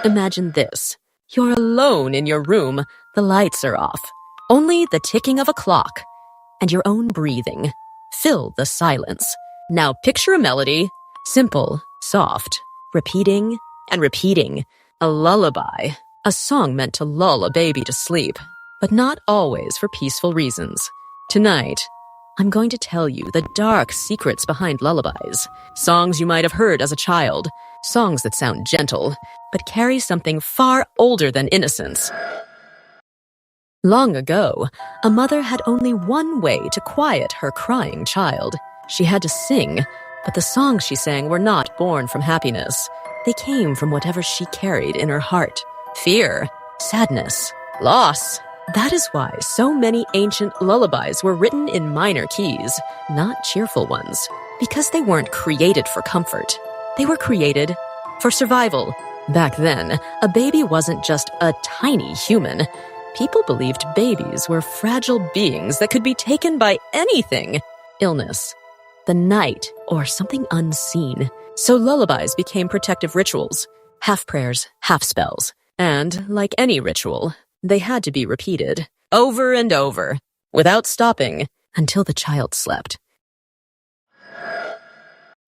Imagine this. You're alone in your room, the lights are off. Only the ticking of a clock and your own breathing fill the silence. Now picture a melody, simple, soft, repeating and repeating. A lullaby, a song meant to lull a baby to sleep, but not always for peaceful reasons. Tonight, I'm going to tell you the dark secrets behind lullabies, songs you might have heard as a child, songs that sound gentle, but carry something far older than innocence. Long ago, a mother had only one way to quiet her crying child. She had to sing, but the songs she sang were not born from happiness. They came from whatever she carried in her heart. Fear, sadness, loss. That is why so many ancient lullabies were written in minor keys, not cheerful ones, because they weren't created for comfort. They were created for survival. Back then, a baby wasn't just a tiny human. People believed babies were fragile beings that could be taken by anything. Illness, the night, or something unseen. So lullabies became protective rituals, half prayers, half spells. And, like any ritual, they had to be repeated, over and over, without stopping, until the child slept.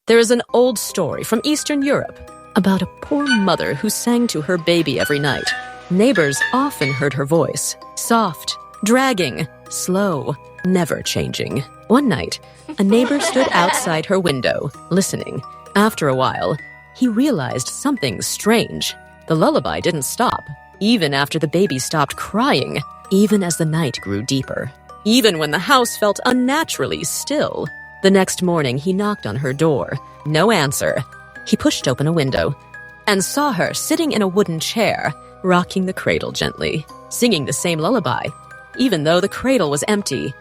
There is an old story from Eastern Europe about a poor mother who sang to her baby every night. Neighbors often heard her voice, soft, dragging, slow, never changing. One night, a neighbor stood outside her window, listening. After a while, he realized something strange. The lullaby didn't stop, even after the baby stopped crying, even as the night grew deeper, even when the house felt unnaturally still. The next morning, he knocked on her door. No answer. He pushed open a window and saw her sitting in a wooden chair, rocking the cradle gently, singing the same lullaby, even though the cradle was empty.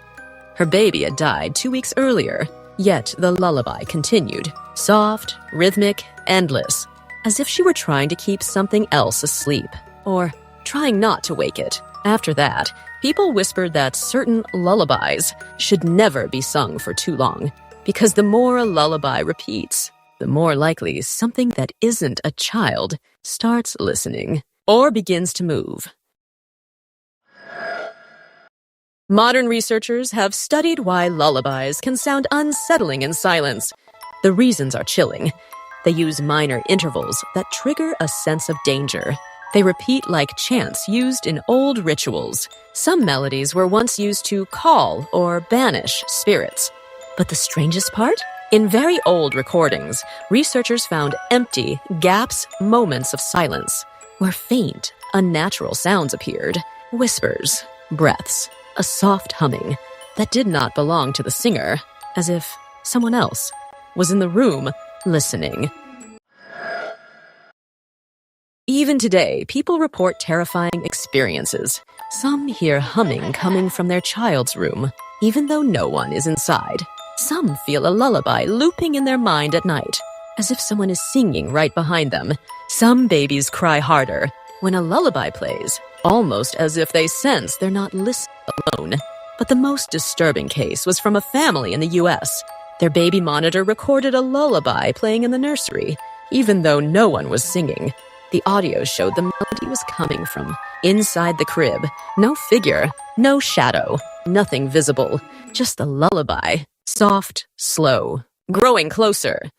Her baby had died 2 weeks earlier, yet the lullaby continued, soft, rhythmic, endless, as if she were trying to keep something else asleep, or trying not to wake it. After that, people whispered that certain lullabies should never be sung for too long, because the more a lullaby repeats, the more likely something that isn't a child starts listening or begins to move. Modern researchers have studied why lullabies can sound unsettling in silence. The reasons are chilling. They use minor intervals that trigger a sense of danger. They repeat like chants used in old rituals. Some melodies were once used to call or banish spirits. But the strangest part? In very old recordings, researchers found empty, gaps, moments of silence, where faint, unnatural sounds appeared. Whispers, breaths, a soft humming that did not belong to the singer, as if someone else was in the room listening. Even today, people report terrifying experiences. Some hear humming coming from their child's room, even though no one is inside. Some feel a lullaby looping in their mind at night, as if someone is singing right behind them. Some babies cry harder when a lullaby plays, almost as if they sense they're not listening alone. But the most disturbing case was from a family in the U.S. Their baby monitor recorded a lullaby playing in the nursery, even though no one was singing. The audio showed the melody was coming from inside the crib. No figure, no shadow, nothing visible, just the lullaby. Soft, slow, growing closer.